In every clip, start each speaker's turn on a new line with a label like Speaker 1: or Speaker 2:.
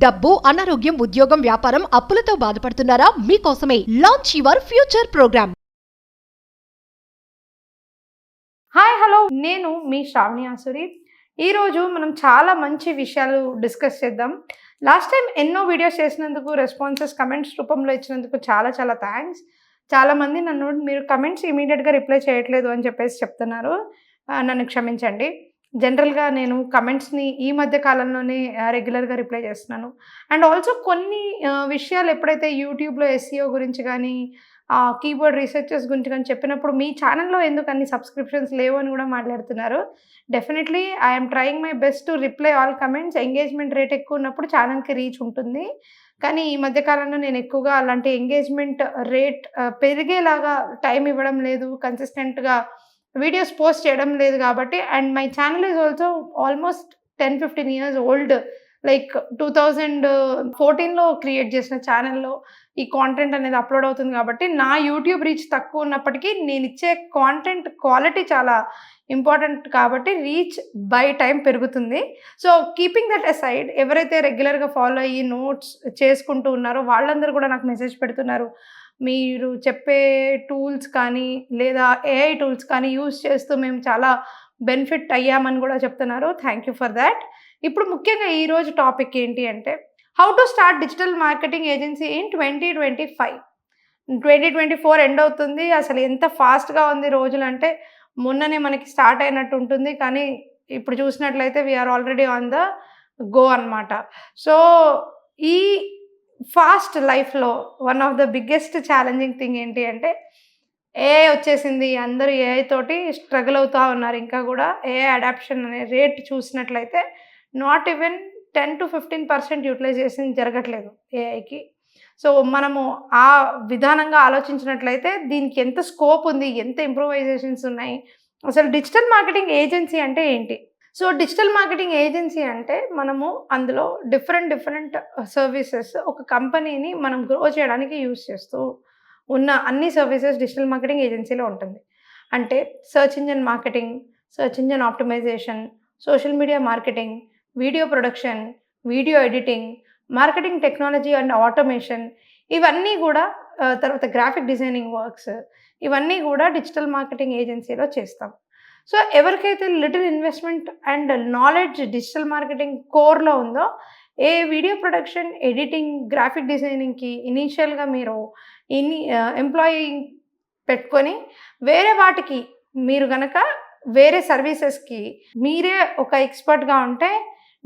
Speaker 1: డబ్బు, అనారోగ్యం, ఉద్యోగం, వ్యాపారం, అప్పులతో బాధపడుతున్నారా? మీకోసమే launch your future programme.
Speaker 2: Hi hello, నేను మీ శ్రావణి ఆసురి. ఈరోజు మనం చాలా మంచి విషయాలు డిస్కస్ చేద్దాం. లాస్ట్ టైం ఎన్నో వీడియోస్ చేసినందుకు, రెస్పాన్సెస్ కమెంట్స్ రూపంలో ఇచ్చినందుకు చాలా చాలా థ్యాంక్స్. చాలామంది నన్ను మీరు కమెంట్స్ ఇమీడియట్గా రిప్లై చేయట్లేదు అని చెప్పేసి చెప్తున్నారు. నన్ను క్షమించండి. జనరల్గా నేను కమెంట్స్ని ఈ మధ్య కాలంలోనే రెగ్యులర్గా రిప్లై చేస్తున్నాను. అండ్ ఆల్సో కొన్ని విషయాలు ఎప్పుడైతే యూట్యూబ్లో ఎస్ఈఓ గురించి కానీ, కీబోర్డ్ రీసెర్చెస్ గురించి కానీ చెప్పినప్పుడు మీ ఛానల్లో ఎందుకు అన్ని సబ్స్క్రిప్షన్స్ లేవు అని కూడా మాట్లాడుతున్నారు. Definitely I'm trying my best to reply all comments. Engagement rate ఎక్కువ ఉన్నప్పుడు ఛానల్కి రీచ్ ఉంటుంది. కానీ ఈ మధ్యకాలంలో నేను ఎక్కువగా అలాంటి ఎంగేజ్మెంట్ రేట్ పెరిగేలాగా టైం ఇవ్వడం లేదు, కన్సిస్టెంట్గా వీడియోస్ పోస్ట్ చేయడం లేదు కాబట్టి. And my channel is also almost 10-15 years old. Like 2014లో క్రియేట్ చేసిన ఛానల్లో ఈ కాంటెంట్ అనేది అప్లోడ్ అవుతుంది కాబట్టి నా యూట్యూబ్ రీచ్ తక్కువ ఉన్నప్పటికీ నేను ఇచ్చే కాంటెంట్ క్వాలిటీ చాలా ఇంపార్టెంట్ కాబట్టి రీచ్ బై టైం పెరుగుతుంది. సో కీపింగ్ దట్ అసైడ్, ఎవరైతే రెగ్యులర్గా ఫాలో అయ్యి నోట్స్ చేసుకుంటూ ఉన్నారో వాళ్ళందరూ కూడా నాకు మెసేజ్ పెడుతున్నారు. మీరు చెప్పే టూల్స్ కానీ లేదా ఏఐ టూల్స్ కానీ యూజ్ చేస్తూ మేము చాలా బెనిఫిట్ అయ్యామని కూడా చెప్తున్నారు. Thank you for that. ఇప్పుడు ముఖ్యంగా ఈరోజు టాపిక్ ఏంటి అంటే, how to start digital marketing agency in 2025. 2024 end అవుతుంది. అసలు ఎంత ఫాస్ట్గా ఉంది రోజులు అంటే, మొన్ననే మనకి స్టార్ట్ అయినట్టు ఉంటుంది. కానీ ఇప్పుడు చూసినట్లయితే we are already on the go అనమాట. సో ఈ ఫాస్ట్ లైఫ్లో one of the biggest challenging thing ఏంటి అంటే, ఏఐ వచ్చేసింది. అందరూ ఏఐ తోటి స్ట్రగుల్ అవుతూ ఉన్నారు. ఇంకా కూడా ఏఐ అడాప్షన్ అనే రేట్ చూసినట్లయితే నాట్ ఈవెన్ 10-15% యూటిలైజేషన్ జరగట్లేదు ఏఐకి. సో మనము ఆ విధానంగా ఆలోచించినట్లయితే దీనికి ఎంత స్కోప్ ఉంది, ఎంత ఇంప్రూవైజేషన్స్ ఉన్నాయి. అసలు డిజిటల్ మార్కెటింగ్ ఏజెన్సీ అంటే ఏంటి? సో డిజిటల్ మార్కెటింగ్ ఏజెన్సీ అంటే మనము అందులో డిఫరెంట్ సర్వీసెస్, ఒక కంపెనీని మనం గ్రో చేయడానికి యూజ్ చేస్తూ ఉన్న అన్ని సర్వీసెస్ డిజిటల్ మార్కెటింగ్ ఏజెన్సీలో ఉంటుంది. అంటే search engine marketing, search engine optimisation, social media marketing, video production, video editing, marketing technology and automation, ఇవన్నీ కూడా తర్వాత గ్రాఫిక్ డిజైనింగ్ వర్క్స్, ఇవన్నీ కూడా డిజిటల్ మార్కెటింగ్ ఏజెన్సీలో చేస్తాం. సో ఎవరికైతే little investment and knowledge digital marketing కోర్లో ఉందో, ఏ వీడియో ప్రొడక్షన్, ఎడిటింగ్, గ్రాఫిక్ డిజైనింగ్కి ఇనీషియల్గా మీరు ఎంప్లాయీ పెట్టుకొని వేరే వాటికి మీరు గనక వేరే సర్వీసెస్కి మీరే ఒక ఎక్స్పర్ట్గా ఉంటే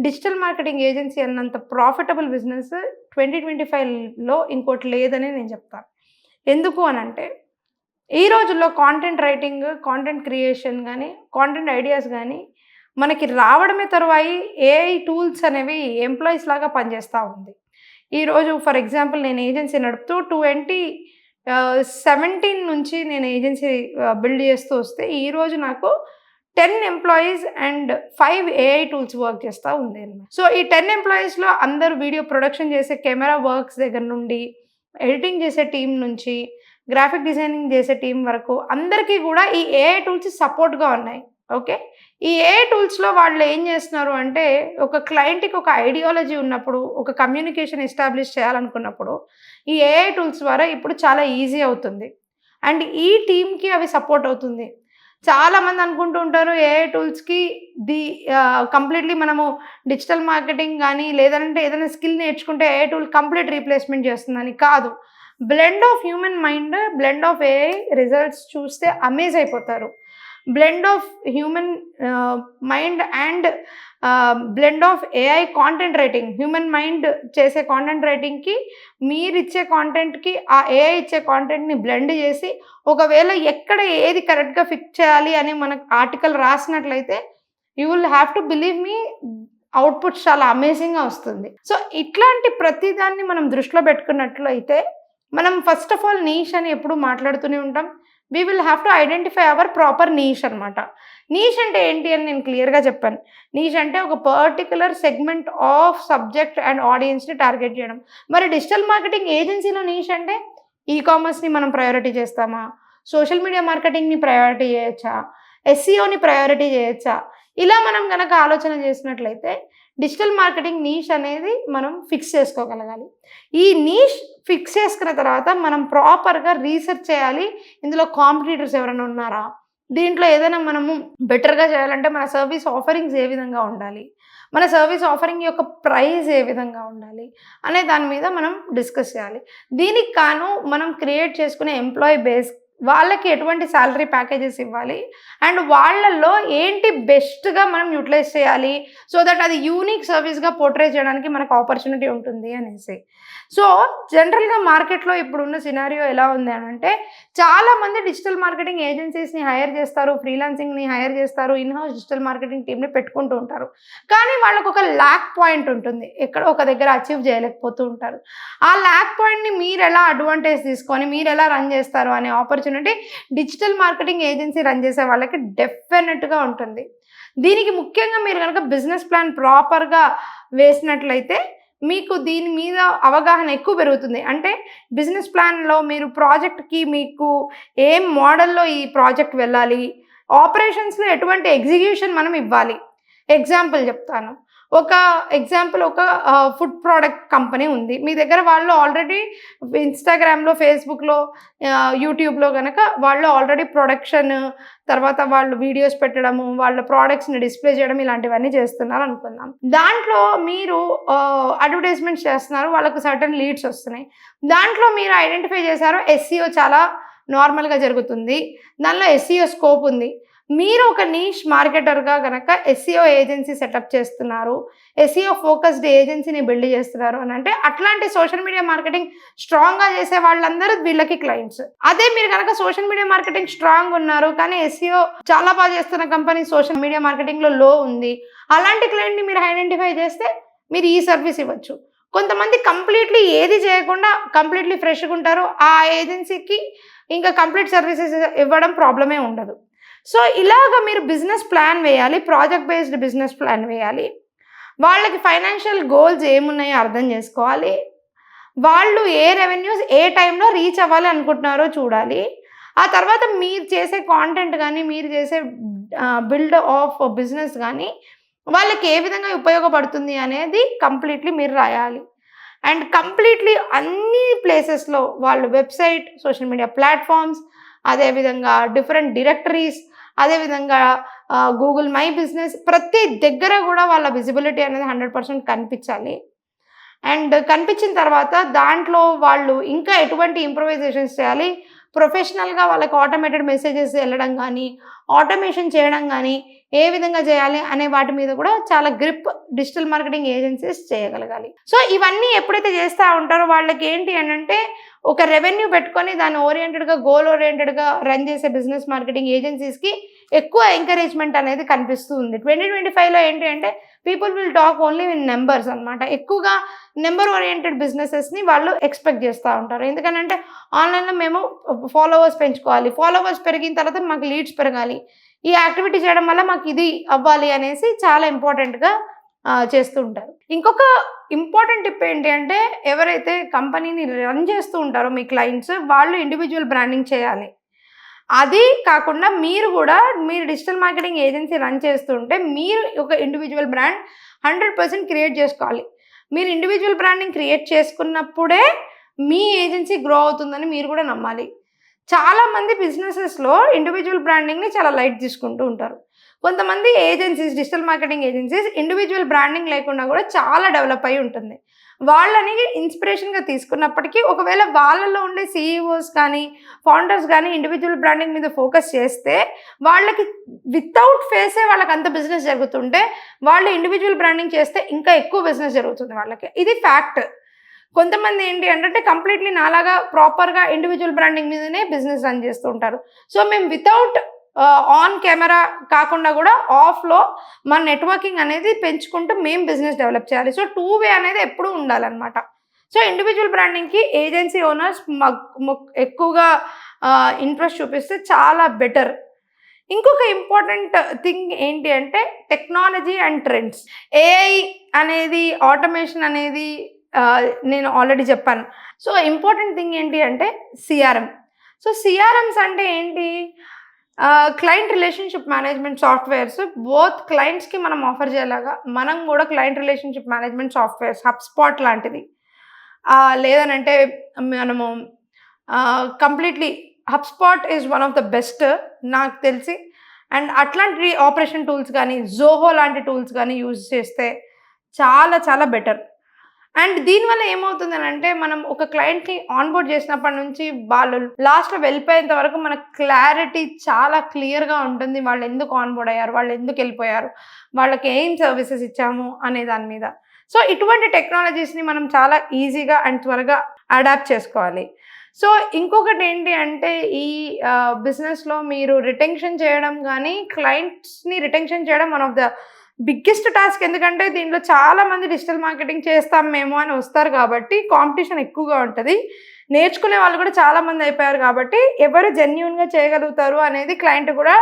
Speaker 2: డిజిటల్ మార్కెటింగ్ ఏజెన్సీ అన్నంత ప్రాఫిటబుల్ బిజినెస్ 2025లో ఇంకోటి లేదని నేను చెప్తాను. ఎందుకు అని అంటే, ఈ రోజుల్లో కాంటెంట్ రైటింగ్, కాంటెంట్ క్రియేషన్ కానీ, కాంటెంట్ ఐడియాస్ కానీ మనకి రావడమే తరువాయి ఏఐ టూల్స్ అనేవి ఎంప్లాయీస్ లాగా పనిచేస్తూ ఉంది. ఈరోజు ఫర్ ఎగ్జాంపుల్ నేను ఏజెన్సీ నడుపుతూ 2017 నుంచి నేను ఏజెన్సీ బిల్డ్ చేస్తూ వస్తే ఈరోజు నాకు 10 employees and 5 AI tools work చేస్తూ ఉంది అన్నమాట. సో ఈ 10 ఎంప్లాయీస్లో అందరూ వీడియో ప్రొడక్షన్ చేసే కెమెరా వర్క్స్ దగ్గర నుండి, ఎడిటింగ్ చేసే టీం నుంచి, గ్రాఫిక్ డిజైనింగ్ చేసే టీం వరకు అందరికీ కూడా ఈ ఏఐ టూల్స్ సపోర్ట్గా ఉన్నాయి. ఓకే, ఈ ఏఐ టూల్స్లో వాళ్ళు ఏం చేస్తున్నారు అంటే, ఒక క్లయింట్కి ఒక ఐడియాలజీ ఉన్నప్పుడు, ఒక కమ్యూనికేషన్ ఎస్టాబ్లిష్ చేయాలనుకున్నప్పుడు ఈ ఏఐ టూల్స్ ద్వారా ఇప్పుడు చాలా ఈజీ అవుతుంది. అండ్ ఈ టీమ్కి అవి సపోర్ట్ అవుతుంది. చాలామంది అనుకుంటూ ఉంటారు ఏఐ టూల్స్కి కంప్లీట్లీ మనము డిజిటల్ మార్కెటింగ్ కానీ లేదంటే ఏదైనా స్కిల్ నేర్చుకుంటే ఏఐ టూల్ కంప్లీట్ రీప్లేస్మెంట్ చేస్తుందని. కాదు, blend of human mind, blend of AI results చూస్తే అమేజ్ అయిపోతారు. Blend of human mind and blend of AI content writing, human mind చేసే కాంటెంట్ రైటింగ్కి మీరు ఇచ్చే కాంటెంట్కి ఆ ఏఐ ఇచ్చే కాంటెంట్ని బ్లెండ్ చేసి ఒకవేళ ఎక్కడ ఏది కరెక్ట్గా ఫిక్స్ చేయాలి అని మనకు ఆర్టికల్ రాసినట్లయితే you will have to believe me, output చాలా అమేజింగ్గా వస్తుంది. సో ఇట్లాంటి ప్రతిదాన్ని మనం దృష్టిలో పెట్టుకున్నట్లయితే మనం ఫస్ట్ ఆఫ్ ఆల్ నీష్ అని ఎప్పుడు మాట్లాడుతూనే ఉంటాం. We will have to identify our proper niche అనమాట. నీష్ అంటే ఏంటి అని నేను క్లియర్గా చెప్పాను. నీష్ అంటే ఒక particular segment of subject and ఆడియన్స్ని టార్గెట్ చేయడం. మరి డిజిటల్ మార్కెటింగ్ ఏజెన్సీలో నీష్ అంటే ఈకామర్స్ని మనం ప్రయారిటీ చేస్తామా, సోషల్ మీడియా మార్కెటింగ్ని ప్రయారిటీ చేయొచ్చా, ఎస్ఈఓని ప్రయారిటీ చేయొచ్చా, ఇలా మనం కనుక ఆలోచన చేసినట్లయితే డిజిటల్ మార్కెటింగ్ నీష్ అనేది మనం ఫిక్స్ చేసుకోగలగాలి. ఈ నీష్ ఫిక్స్ చేసుకున్న తర్వాత మనం ప్రాపర్గా రీసెర్చ్ చేయాలి. ఇందులో కాంపిటీటర్స్ ఎవరైనా ఉన్నారా, దీంట్లో ఏదైనా మనము బెటర్గా చేయాలంటే మన సర్వీస్ ఆఫరింగ్స్ ఏ విధంగా ఉండాలి, మన సర్వీస్ ఆఫరింగ్ యొక్క ప్రైస్ ఏ విధంగా ఉండాలి అనే దాని మీద మనం డిస్కస్ చేయాలి. దీనికి కాను మనం క్రియేట్ చేసుకునే ఎంప్లాయీ బేస్, వాళ్ళకి ఎటువంటి శాలరీ ప్యాకేజెస్ ఇవ్వాలి అండ్ వాళ్ళల్లో ఏంటి బెస్ట్గా మనం యూటిలైజ్ చేయాలి సో దట్ అది యూనిక్ సర్వీస్గా పోర్ట్రే చేయడానికి మనకు ఆపర్చునిటీ ఉంటుంది అనేసి. సో జనరల్గా మార్కెట్లో ఇప్పుడున్న సినారియో ఎలా ఉంది అని అంటే, చాలామంది డిజిటల్ మార్కెటింగ్ ఏజెన్సీస్ని హైర్ చేస్తారు, ఫ్రీలాన్సింగ్ని హైర్ చేస్తారు, ఇన్హౌస్ డిజిటల్ మార్కెటింగ్ టీమ్ని పెట్టుకుంటూ ఉంటారు. కానీ వాళ్ళకు ఒక ల్యాక్ పాయింట్ ఉంటుంది, ఎక్కడ ఒక దగ్గర అచీవ్ చేయలేకపోతూ ఉంటారు. ఆ ల్యాక్ పాయింట్ని మీరు ఎలా అడ్వాంటేజ్ తీసుకొని మీరు ఎలా రన్ చేస్తారు అనే opportunity digital marketing agency run చేసే వాళ్ళకి డెఫినెట్గా ఉంటుంది. దీనికి ముఖ్యంగా మీరు కనుక బిజినెస్ ప్లాన్ ప్రాపర్గా వేసినట్లయితే మీకు దీని మీద అవగాహన ఎక్కువ పెరుగుతుంది. అంటే బిజినెస్ ప్లాన్లో మీరు ప్రాజెక్ట్కి మీకు ఏం మోడల్లో ఈ ప్రాజెక్ట్ వెళ్ళాలి, ఆపరేషన్స్లో ఎటువంటి ఎగ్జిక్యూషన్ మనం ఇవ్వాలి. ఎగ్జాంపుల్ చెప్తాను. ఒక ఫుడ్ ప్రోడక్ట్ కంపెనీ ఉంది మీ దగ్గర. వాళ్ళు ఆల్రెడీ ఇన్స్టాగ్రామ్లో, ఫేస్బుక్లో, యూట్యూబ్లో కనుక వాళ్ళు ఆల్రెడీ ప్రొడక్షన్, తర్వాత వాళ్ళు వీడియోస్ పెట్టడము, వాళ్ళ ప్రోడక్ట్స్ని డిస్ప్లే చేయడం ఇలాంటివన్నీ చేస్తున్నారు అనుకుందాం. దాంట్లో మీరు అడ్వర్టైజ్మెంట్స్ చేస్తున్నారు, వాళ్ళకు సర్టన్ లీడ్స్ వస్తున్నాయి. దాంట్లో మీరు ఐడెంటిఫై చేశారు SEO చాలా నార్మల్గా జరుగుతుంది, దానిలో SEO స్కోప్ ఉంది. మీరు ఒక నీష్ మార్కెటర్గా కనుక SEO ఏజెన్సీ సెటప్ చేస్తున్నారు, SEO ఫోకస్డ్ ఏజెన్సీని బిల్డ్ చేస్తున్నారు అని అంటే, అట్లాంటి సోషల్ మీడియా మార్కెటింగ్ స్ట్రాంగ్గా చేసే వాళ్ళందరూ వీళ్ళకి క్లయింట్స్. అదే మీరు కనుక సోషల్ మీడియా మార్కెటింగ్ స్ట్రాంగ్ ఉన్నారు కానీ SEO చాలా బాగా చేస్తున్న కంపెనీ సోషల్ మీడియా మార్కెటింగ్లో లో ఉంది, అలాంటి క్లయింట్ని మీరు ఐడెంటిఫై చేస్తే మీరు ఈ సర్వీస్ ఇవ్వచ్చు. కొంతమంది కంప్లీట్లీ ఏది చేయకుండా కంప్లీట్లీ ఫ్రెష్గా ఉంటారు, ఆ ఏజెన్సీకి ఇంకా కంప్లీట్ సర్వీసెస్ ఇవ్వడం ప్రాబ్లమే ఉండదు. సో ఇలాగ మీరు బిజినెస్ ప్లాన్ వేయాలి, ప్రాజెక్ట్ బేస్డ్ బిజినెస్ ప్లాన్ వేయాలి. వాళ్ళకి ఫైనాన్షియల్ గోల్స్ ఏమున్నాయో అర్థం చేసుకోవాలి, వాళ్ళు ఏ రెవెన్యూస్ ఏ టైంలో రీచ్ అవ్వాలి అనుకుంటున్నారో చూడాలి. ఆ తర్వాత మీరు చేసే కాంటెంట్ కానీ మీరు చేసే బిల్డ్ ఆఫ్ బిజినెస్ కానీ వాళ్ళకి ఏ విధంగా ఉపయోగపడుతుంది అనేది కంప్లీట్లీ మీరు రాయాలి. అండ్ కంప్లీట్లీ అన్ని ప్లేసెస్లో వాళ్ళ వెబ్సైట్, సోషల్ మీడియా ప్లాట్ఫామ్స్, అదేవిధంగా డిఫరెంట్ డైరెక్టరీస్, అదేవిధంగా గూగుల్ మై బిజినెస్, ప్రతి దగ్గర కూడా వాళ్ళ విజిబిలిటీ అనేది 100% కనిపించాలి. అండ్ కనిపించిన తర్వాత దాంట్లో వాళ్ళు ఇంకా ఎటువంటి ఇంప్రొవైజేషన్స్ చేయాలి, ప్రొఫెషనల్గా వాళ్ళకి ఆటోమేటెడ్ మెసేజెస్ వెళ్ళడం కానీ, ఆటోమేషన్ చేయడం కానీ ఏ విధంగా చేయాలి అనే వాటి మీద కూడా చాలా గ్రిప్ డిజిటల్ మార్కెటింగ్ ఏజెన్సీస్ చేయగలగాలి. సో ఇవన్నీ ఎప్పుడైతే చేస్తూ ఉంటారో వాళ్ళకి ఏంటి అని అంటే, ఒక రెవెన్యూ పెట్టుకొని దాన్ని ఓరియంటెడ్గా, గోల్ ఓరియంటెడ్గా రన్ చేసే బిజినెస్ మార్కెటింగ్ ఏజెన్సీస్కి ఎక్కువ ఎంకరేజ్మెంట్ అనేది కనిపిస్తూ ఉంది. 2025లో ఏంటి అంటే people will talk only in numbers అనమాట. ఎక్కువగా నెంబర్ ఓరియంటెడ్ బిజినెసెస్ని వాళ్ళు ఎక్స్పెక్ట్ చేస్తూ ఉంటారు. ఎందుకంటే ఆన్లైన్లో మేము ఫాలోవర్స్ పెంచుకోవాలి, ఫాలోవర్స్ పెరిగిన తర్వాత మాకు లీడ్స్ పెరగాలి, ఈ యాక్టివిటీ చేయడం వల్ల మాకు ఇది అవ్వాలి అనేసి చాలా ఇంపార్టెంట్గా చేస్తూ ఉంటారు. ఇంకొక ఇంపార్టెంట్ టిప్ ఏంటి అంటే, ఎవరైతే కంపెనీని రన్ చేస్తూ ఉంటారో మీ క్లయింట్స్, వాళ్ళు ఇండివిజువల్ బ్రాండింగ్ చేయాలి. అది కాకుండా మీరు కూడా మీరు డిజిటల్ మార్కెటింగ్ ఏజెన్సీ రన్ చేస్తుంటే మీరు ఒక ఇండివిజువల్ బ్రాండ్ 100% క్రియేట్ చేసుకోవాలి. మీరు ఇండివిజువల్ బ్రాండింగ్ క్రియేట్ చేసుకున్నప్పుడే మీ ఏజెన్సీ గ్రో అవుతుందని మీరు కూడా నమ్మాలి. చాలామంది బిజినెసెస్లో ఇండివిజువల్ బ్రాండింగ్ని చాలా లైట్ తీసుకుంటూ ఉంటారు. కొంతమంది agencies, digital marketing agencies individual branding లేకుండా కూడా చాలా డెవలప్ అయి ఉంటుంది. వాళ్ళని ఇన్స్పిరేషన్గా తీసుకున్నప్పటికీ ఒకవేళ వాళ్ళలో ఉండే CEOs కానీ ఫౌండర్స్ కానీ ఇండివిజువల్ బ్రాండింగ్ మీద ఫోకస్ చేస్తే వాళ్ళకి వితౌట్ ఫేసే వాళ్ళకి అంత బిజినెస్ జరుగుతుంటే, వాళ్ళు ఇండివిజువల్ బ్రాండింగ్ చేస్తే ఇంకా ఎక్కువ బిజినెస్ జరుగుతుంది వాళ్ళకి. ఇది ఫ్యాక్ట్. కొంతమంది ఏంటి అంటే కంప్లీట్లీ నాలాగా ప్రాపర్గా ఇండివిజువల్ బ్రాండింగ్ మీదనే బిజినెస్ రన్ చేస్తూ ఉంటారు. సో మేము వితౌట్ ఆన్ కెమెరా కాకుండా కూడా ఆఫ్లో మన నెట్వర్కింగ్ అనేది పెంచుకుంటూ మేము బిజినెస్ డెవలప్ చేయాలి. సో 2 వే అనేది ఎప్పుడూ ఉండాలన్నమాట. సో ఇండివిజువల్ బ్రాండింగ్కి ఏజెన్సీ ఓనర్స్ ఎక్కువగా ఇంట్రెస్ట్ చూపిస్తే చాలా బెటర్. ఇంకొక ఇంపార్టెంట్ థింగ్ ఏంటి అంటే టెక్నాలజీ అండ్ ట్రెండ్స్. AI అనేది, ఆటోమేషన్ అనేది నేను ఆల్రెడీ చెప్పాను. సో ఇంపార్టెంట్ థింగ్ ఏంటి అంటే CRM. సో CRMs అంటే ఏంటి? Client relationship management softwares both క్లయింట్స్కి మనం ఆఫర్ చేయాలాగా మనం కూడా client relationship management softwares HubSpot లాంటిది లేదనంటే మనము completely HubSpot is one of the best నాకు తెలిసి. అండ్ అట్లాంటి ఆపరేషన్ టూల్స్ కానీ జోహో లాంటి టూల్స్ కానీ యూజ్ చేస్తే చాలా చాలా బెటర్. అండ్ దీనివల్ల ఏమవుతుందని అంటే మనం ఒక క్లయింట్ని ఆన్బోర్డ్ చేసినప్పటి నుంచి వాళ్ళు లాస్ట్లో వెళ్ళిపోయేంత వరకు మన క్లారిటీ చాలా క్లియర్గా ఉంటుంది. వాళ్ళు ఎందుకు ఆన్బోర్డ్ అయ్యారు, వాళ్ళు ఎందుకు వెళ్ళిపోయారు, వాళ్ళకి ఏం సర్వీసెస్ ఇచ్చాము అనే దాని మీద. సో ఇటువంటి టెక్నాలజీస్ని మనం చాలా ఈజీగా అండ్ త్వరగా అడాప్ట్ చేసుకోవాలి. సో ఇంకొకటి ఏంటి అంటే ఈ బిజినెస్లో మీరు రిటెన్షన్ చేయడం కానీ క్లయింట్స్ని రిటెన్షన్ చేయడం one of the biggest task. ఎందుకంటే దీంట్లో చాలామంది డిజిటల్ మార్కెటింగ్ చేస్తాం మేము అని వస్తారు కాబట్టి కాంపిటీషన్ ఎక్కువగా ఉంటుంది. నేర్చుకునే వాళ్ళు కూడా చాలామంది అయిపోయారు కాబట్టి ఎవరు జెన్యూన్గా చేయగలుగుతారు అనేది క్లయింట్ కూడా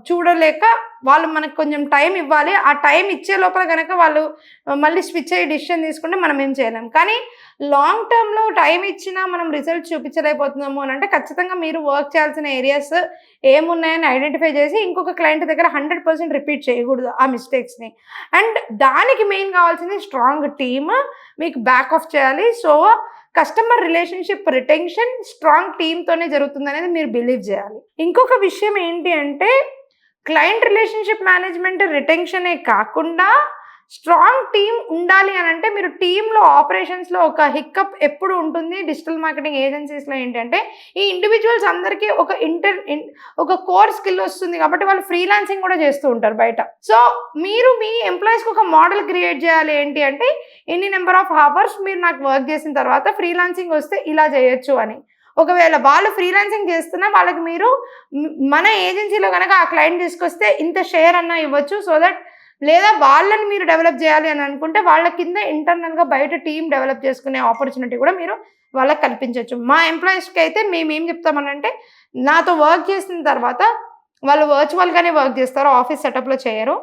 Speaker 2: చూడలేక వాళ్ళు మనకు కొంచెం టైం ఇవ్వాలి. ఆ టైం ఇచ్చే లోపల కనుక వాళ్ళు మళ్ళీ స్విచ్ అయ్యి డిసిషన్ తీసుకుంటే మనం ఏం చేయలేం. కానీ లాంగ్ టర్మ్లో టైం ఇచ్చినా మనం రిజల్ట్ చూపించలేకపోతున్నాము అని అంటే ఖచ్చితంగా మీరు వర్క్ చేయాల్సిన ఏరియాస్ ఏమున్నాయని ఐడెంటిఫై చేసి ఇంకొక క్లయింట్ దగ్గర 100% రిపీట్ చేయకూడదు ఆ మిస్టేక్స్ని. అండ్ దానికి మెయిన్ కావాల్సింది స్ట్రాంగ్ టీమ్ మీకు బ్యాక్ ఆఫ్ చేయాలి. So customer relationship retention strong టీమ్తోనే జరుగుతుంది అనేది మీరు బిలీవ్ చేయాలి. ఇంకొక విషయం ఏంటి అంటే క్లయింట్ రిలేషన్షిప్ మేనేజ్మెంట్ రిటెన్షనే కాకుండా స్ట్రాంగ్ టీమ్ ఉండాలి అని అంటే మీరు టీంలో ఆపరేషన్స్లో ఒక హిక్కప్ ఎప్పుడు ఉంటుంది. డిజిటల్ మార్కెటింగ్ ఏజెన్సీస్లో ఏంటంటే ఈ ఇండివిజువల్స్ అందరికీ ఒక కోర్ స్కిల్ వస్తుంది కాబట్టి వాళ్ళు ఫ్రీలాన్సింగ్ కూడా చేస్తూ ఉంటారు బయట. సో మీరు మీ ఎంప్లాయీస్కి ఒక మోడల్ క్రియేట్ చేయాలి. ఏంటి అంటే ఎన్ని నెంబర్ ఆఫ్ అవర్స్ మీరు నాకు వర్క్ చేసిన తర్వాత ఫ్రీలాన్సింగ్ వస్తే ఇలా చేయొచ్చు అని. ఒకవేళ వాళ్ళు ఫ్రీలాన్సింగ్ చేస్తున్నా వాళ్ళకి మీరు మన ఏజెన్సీలో కనుక ఆ క్లయింట్ తీసుకొస్తే ఇంత షేర్ అన్నా ఇవ్వచ్చు. సో దట్ లేదా వాళ్ళని మీరు డెవలప్ చేయాలి అని అనుకుంటే వాళ్ళ కింద ఇంటర్నల్గా బయట టీం డెవలప్ చేసుకునే ఆపర్చునిటీ కూడా మీరు వాళ్ళకి కల్పించవచ్చు. మా ఎంప్లాయీస్కి అయితే మేము ఏం చెప్తామనంటే నాతో వర్క్ చేసిన తర్వాత వాళ్ళు వర్చువల్గానే వర్క్ చేస్తారు, ఆఫీస్ సెటప్లో చేయరు.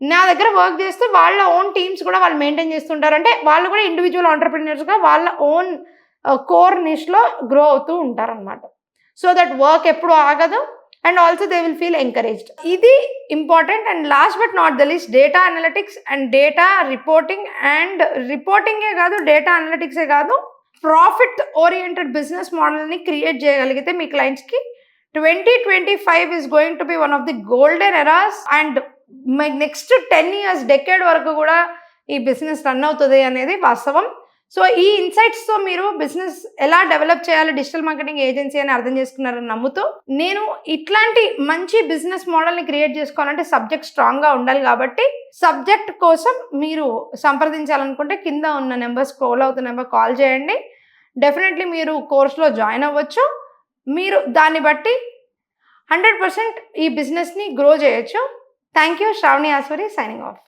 Speaker 2: నా దగ్గర వర్క్ చేస్తూ వాళ్ళ ఓన్ టీమ్స్ కూడా వాళ్ళు మెయింటైన్ చేస్తుంటారు. అంటే వాళ్ళు కూడా ఇండివిజువల్ ఆంటర్ప్రినర్స్గా వాళ్ళ ఓన్ కోర్ నిష్లో గ్రో అవుతూ ఉంటారనమాట. సో దట్ వర్క్ ఎప్పుడు ఆగదు and also they will feel encouraged. ఇది important. And last but not the least data analytics and data reporting. And రిపోర్టింగే కాదు, డేటా అనలిటిక్సే కాదు, ప్రాఫిట్ ఓరియంటెడ్ బిజినెస్ మోడల్ని క్రియేట్ చేయగలిగితే మీ క్లయింట్స్కి 2025 is going to be one of the golden eras. And next 10 years decade వరకు కూడా ఈ బిజినెస్ రన్ అవుతుంది అనేది వాస్తవం. సో ఈ ఇన్సైట్స్తో మీరు బిజినెస్ ఎలా డెవలప్ చేయాలి డిజిటల్ మార్కెటింగ్ ఏజెన్సీ అని అర్థం చేసుకున్నారని నమ్ముతూ నేను ఇట్లాంటి మంచి బిజినెస్ మోడల్ని క్రియేట్ చేసుకోవాలంటే సబ్జెక్ట్ స్ట్రాంగ్గా ఉండాలి. కాబట్టి సబ్జెక్ట్ కోసం మీరు సంప్రదించాలనుకుంటే కింద ఉన్న నెంబర్ స్క్రోల్ అవుతున్న నెంబర్ కాల్ చేయండి. డెఫినెట్లీ మీరు కోర్స్లో జాయిన్ అవ్వచ్చు. మీరు దాన్ని బట్టి 100% ఈ బిజినెస్ని గ్రో చేయొచ్చు. Thank you. Sravani Aswari signing of.